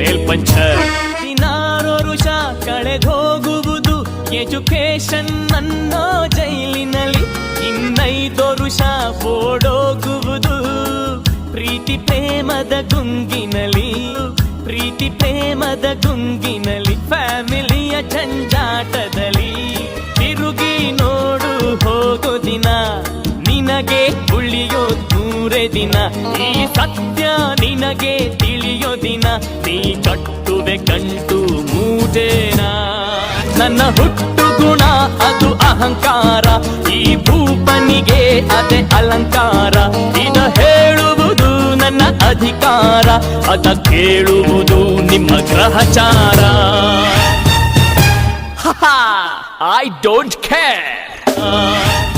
Nail puncture. 16 ವರುಷ ಕಳೆದೋಗುವುದು education ಅನ್ನೋ ಜೈಲಿನಲ್ಲಿ, 15 ವರುಷ ಓಡೋಗುವುದು ಪ್ರೀತಿ ಪ್ರೇಮದ ಗುಂಗಿನಲ್ಲಿ, ಪ್ರೀತಿ ಪ್ರೇಮದ ಗುಂಗಿನಲ್ಲಿ, ಫ್ಯಾಮಿಲಿಯ ಜಂಜಾಟದಲ್ಲಿ. ತಿರುಗಿ ನೋಡು ಹೋಗೋ ದಿನ ನಿನಗೆ ಉಳಿಯೋ 100 ದಿನ, ಈ ಸತ್ಯ ನಿನಗೆ ತಿಳಿಯೋ ದಿನ, ನೀ ಕಟ್ಟುವೆ ಗಂಟು ಮೂಟೇನ. ನನ್ನ ಹುಟ್ಟು ಗುಣ ಅದು ಅಹಂಕಾರ, ಈ ಭೂಪನಿಗೆ ಅದೇ ಅಲಂಕಾರ. ಇದ ಹೇಳುವುದು ನನ್ನ ಅಧಿಕಾರ, ಅದ ಕೇಳುವುದು ನಿಮ್ಮ ಗ್ರಹಚಾರ. I don't care.